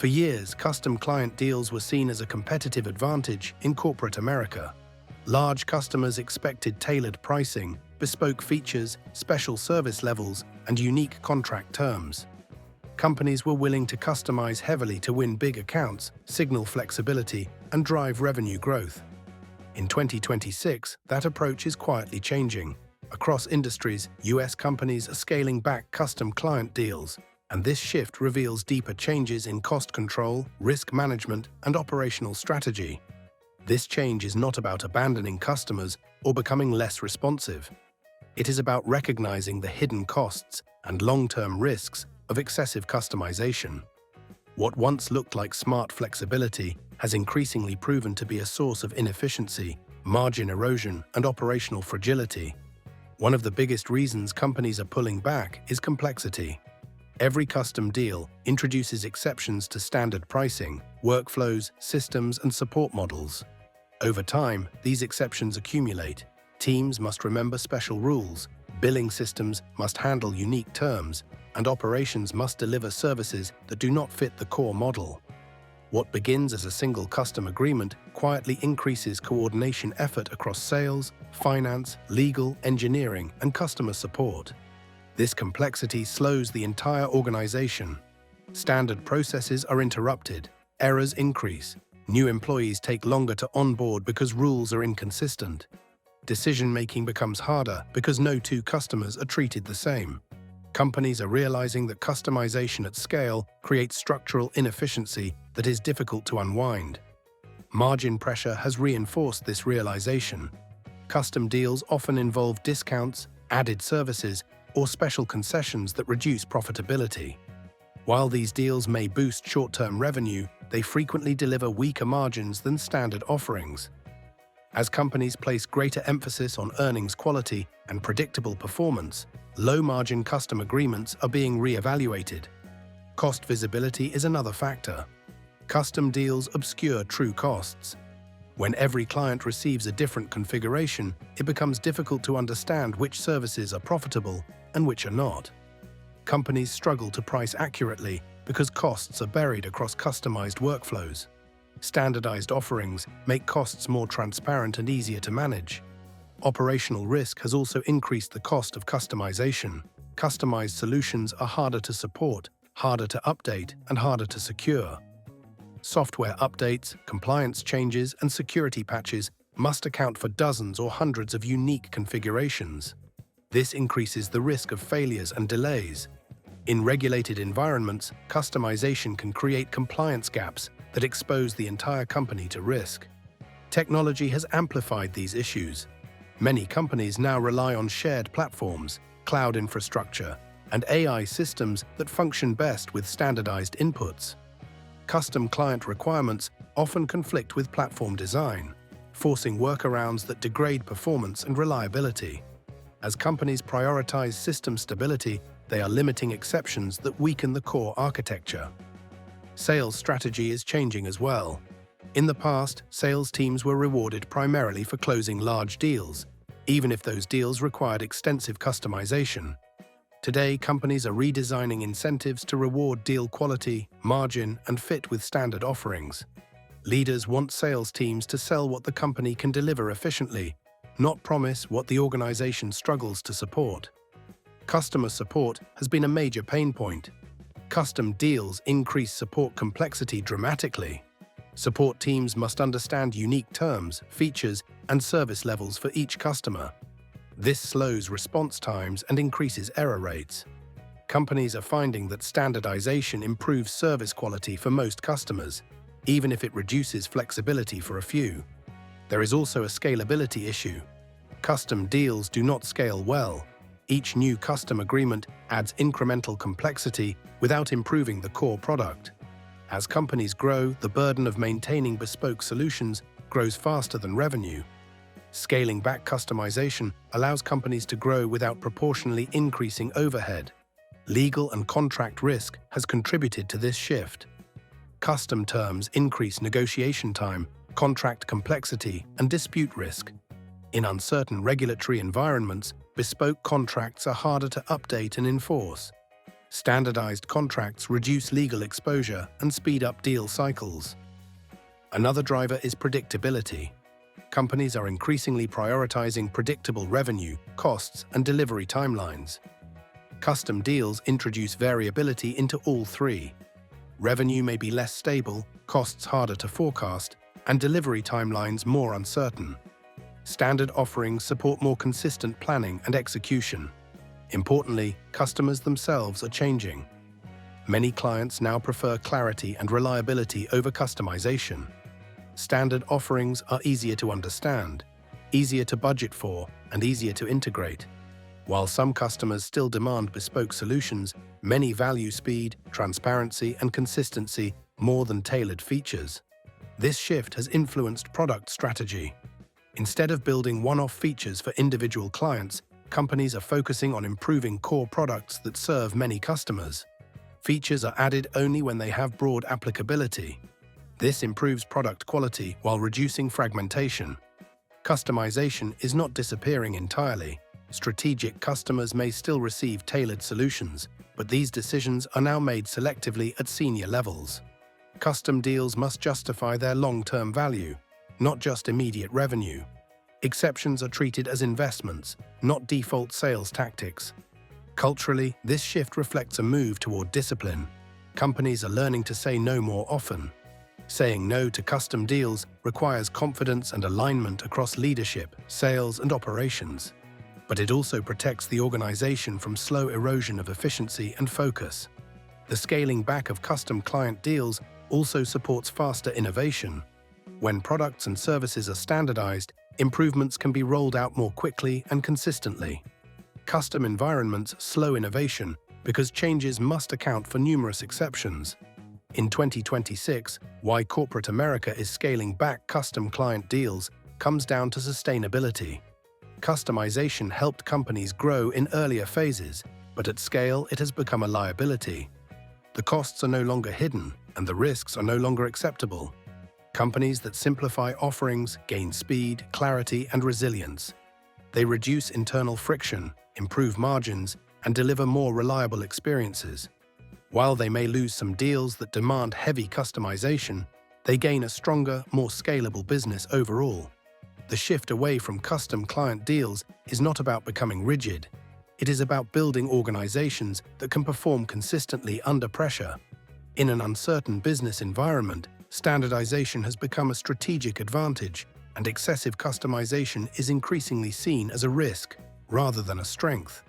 For years, custom client deals were seen as a competitive advantage in corporate America. Large customers expected tailored pricing, bespoke features, special service levels, and unique contract terms. Companies were willing to customize heavily to win big accounts, signal flexibility, and drive revenue growth. In 2026, that approach is quietly changing. Across industries, US companies are scaling back custom client deals, and this shift reveals deeper changes in cost control, risk management, and operational strategy. This change is not about abandoning customers or becoming less responsive. It is about recognizing the hidden costs and long-term risks of excessive customization. What once looked like smart flexibility has increasingly proven to be a source of inefficiency, margin erosion, and operational fragility. One of the biggest reasons companies are pulling back is complexity. Every custom deal introduces exceptions to standard pricing, workflows, systems, and support models. Over time, these exceptions accumulate. Teams must remember special rules, billing systems must handle unique terms, and operations must deliver services that do not fit the core model. What begins as a single custom agreement quietly increases coordination effort across sales, finance, legal, engineering, and customer support. This complexity slows the entire organization. Standard processes are interrupted, errors increase, new employees take longer to onboard because rules are inconsistent. Decision-making becomes harder because no two customers are treated the same. Companies are realizing that customization at scale creates structural inefficiency that is difficult to unwind. Margin pressure has reinforced this realization. Custom deals often involve discounts, added services, or special concessions that reduce profitability. While these deals may boost short-term revenue, they frequently deliver weaker margins than standard offerings. As companies place greater emphasis on earnings quality and predictable performance, low-margin custom agreements are being re-evaluated. Cost visibility is another factor. Custom deals obscure true costs. When every client receives a different configuration, it becomes difficult to understand which services are profitable and which are not. Companies struggle to price accurately because costs are buried across customized workflows. Standardized offerings make costs more transparent and easier to manage. Operational risk has also increased the cost of customization. Customized solutions are harder to support, harder to update, and harder to secure. Software updates, compliance changes, and security patches must account for dozens or hundreds of unique configurations. This increases the risk of failures and delays. In regulated environments, customization can create compliance gaps that expose the entire company to risk. Technology has amplified these issues. Many companies now rely on shared platforms, cloud infrastructure, and AI systems that function best with standardized inputs. Custom client requirements often conflict with platform design, forcing workarounds that degrade performance and reliability. As companies prioritize system stability, they are limiting exceptions that weaken the core architecture. Sales strategy is changing as well. In the past, sales teams were rewarded primarily for closing large deals, even if those deals required extensive customization. Today, companies are redesigning incentives to reward deal quality, margin, and fit with standard offerings. Leaders want sales teams to sell what the company can deliver efficiently, not promise what the organization struggles to support. Customer support has been a major pain point. Custom deals increase support complexity dramatically. Support teams must understand unique terms, features, and service levels for each customer. This slows response times and increases error rates. Companies are finding that standardization improves service quality for most customers, even if it reduces flexibility for a few. There is also a scalability issue. Custom deals do not scale well. Each new custom agreement adds incremental complexity without improving the core product. As companies grow, the burden of maintaining bespoke solutions grows faster than revenue. Scaling back customization allows companies to grow without proportionally increasing overhead. Legal and contract risk has contributed to this shift. Custom terms increase negotiation time, contract complexity, and dispute risk. In uncertain regulatory environments, bespoke contracts are harder to update and enforce. Standardized contracts reduce legal exposure and speed up deal cycles. Another driver is predictability. Companies are increasingly prioritizing predictable revenue, costs, and delivery timelines. Custom deals introduce variability into all three. Revenue may be less stable, costs harder to forecast, and delivery timelines more uncertain. Standard offerings support more consistent planning and execution. Importantly, customers themselves are changing. Many clients now prefer clarity and reliability over customization. Standard offerings are easier to understand, easier to budget for, and easier to integrate. While some customers still demand bespoke solutions, many value speed, transparency, and consistency more than tailored features. This shift has influenced product strategy. Instead of building one-off features for individual clients, companies are focusing on improving core products that serve many customers. Features are added only when they have broad applicability. This improves product quality while reducing fragmentation. Customization is not disappearing entirely. Strategic customers may still receive tailored solutions, but these decisions are now made selectively at senior levels. Custom deals must justify their long-term value, not just immediate revenue. Exceptions are treated as investments, not default sales tactics. Culturally, this shift reflects a move toward discipline. Companies are learning to say no more often. Saying no to custom deals requires confidence and alignment across leadership, sales, and operations. But it also protects the organization from slow erosion of efficiency and focus. The scaling back of custom client deals also supports faster innovation. When products and services are standardized, improvements can be rolled out more quickly and consistently. Custom environments slow innovation because changes must account for numerous exceptions. In 2026, why corporate America is scaling back custom client deals comes down to sustainability. Customization helped companies grow in earlier phases, but at scale it has become a liability. The costs are no longer hidden, and the risks are no longer acceptable. Companies that simplify offerings gain speed, clarity, and resilience. They reduce internal friction, improve margins, and deliver more reliable experiences. While they may lose some deals that demand heavy customization, they gain a stronger, more scalable business overall. The shift away from custom client deals is not about becoming rigid. It is about building organizations that can perform consistently under pressure. In an uncertain business environment, standardization has become a strategic advantage, and excessive customization is increasingly seen as a risk rather than a strength.